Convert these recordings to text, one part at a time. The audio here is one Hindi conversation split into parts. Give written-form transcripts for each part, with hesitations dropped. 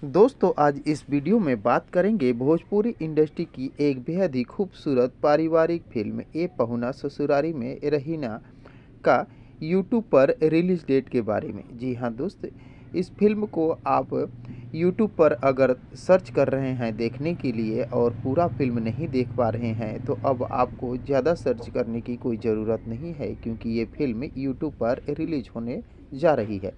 दोस्तों आज इस वीडियो में बात करेंगे भोजपुरी इंडस्ट्री की एक बेहद ही खूबसूरत पारिवारिक फिल्म ए पहुना ससुरारी में रहीना का यूट्यूब पर रिलीज डेट के बारे में। जी हाँ दोस्त, इस फिल्म को आप यूट्यूब पर अगर सर्च कर रहे हैं देखने के लिए और पूरा फिल्म नहीं देख पा रहे हैं तो अब आपको ज़्यादा सर्च करने की कोई ज़रूरत नहीं है, क्योंकि ये फिल्म यूट्यूब पर रिलीज होने जा रही है।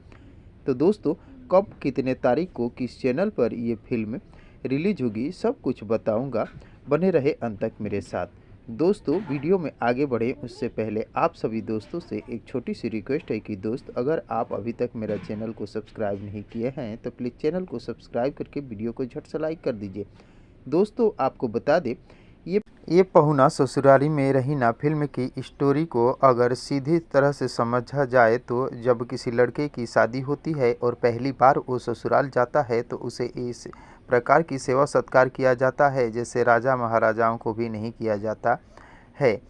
तो दोस्तों कब कितने तारीख को किस चैनल पर ये फिल्म रिलीज होगी सब कुछ बताऊंगा, बने रहे अंत तक मेरे साथ। दोस्तों वीडियो में आगे बढ़े उससे पहले आप सभी दोस्तों से एक छोटी सी रिक्वेस्ट है कि दोस्त अगर आप अभी तक मेरा चैनल को सब्सक्राइब नहीं किए हैं तो प्लीज़ चैनल को सब्सक्राइब करके वीडियो को झट से लाइक कर दीजिए। दोस्तों आपको बता दें, ये पहुना ससुराली में रहीना फिल्म की स्टोरी को अगर सीधी तरह से समझा जाए तो जब किसी लड़के की शादी होती है और पहली बार वो ससुराल जाता है तो उसे इस प्रकार की सेवा सत्कार किया जाता है जैसे राजा महाराजाओं को भी नहीं किया जाता है।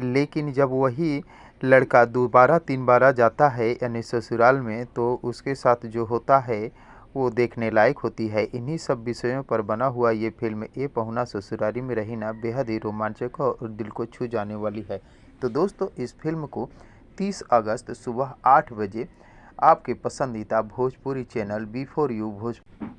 लेकिन जब वही लड़का दोबारा तीन बार जाता है यानी ससुराल में, तो उसके साथ जो होता है वो देखने लायक होती है। इन्हीं सब विषयों पर बना हुआ ये फिल्म ए पहुना ससुरारी में रहीना बेहद ही रोमांचक और दिल को छू जाने वाली है। तो दोस्तों इस फिल्म को 30 अगस्त सुबह 8 बजे आपके पसंदीदा भोजपुरी चैनल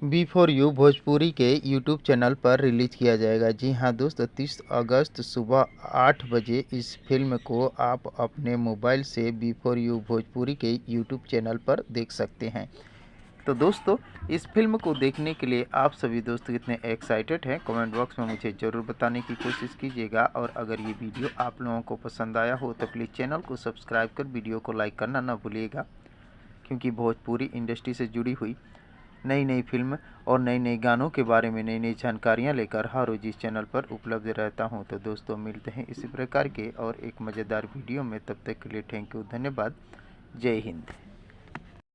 बी4यू भोजपुरी के यूट्यूब चैनल पर रिलीज किया जाएगा। जी हाँ दोस्तों, 30 अगस्त सुबह 8 बजे इस फिल्म को आप अपने मोबाइल से बी4यू भोजपुरी के यूट्यूब चैनल पर देख सकते हैं। तो दोस्तों इस फिल्म को देखने के लिए आप सभी दोस्त कितने एक्साइटेड हैं कमेंट बॉक्स में मुझे ज़रूर बताने की कोशिश कीजिएगा। और अगर ये वीडियो आप लोगों को पसंद आया हो तो प्लीज़ चैनल को सब्सक्राइब कर वीडियो को लाइक करना ना भूलिएगा, क्योंकि भोजपुरी इंडस्ट्री से जुड़ी हुई नई नई फिल्म और नई नई गानों के बारे में नई नई जानकारियाँ लेकर हर रोज़ इस चैनल पर उपलब्ध रहता हूँ। तो दोस्तों मिलते हैं इसी प्रकार के और एक मज़ेदार वीडियो में, तब तक के लिए थैंक यू, धन्यवाद, जय हिंद।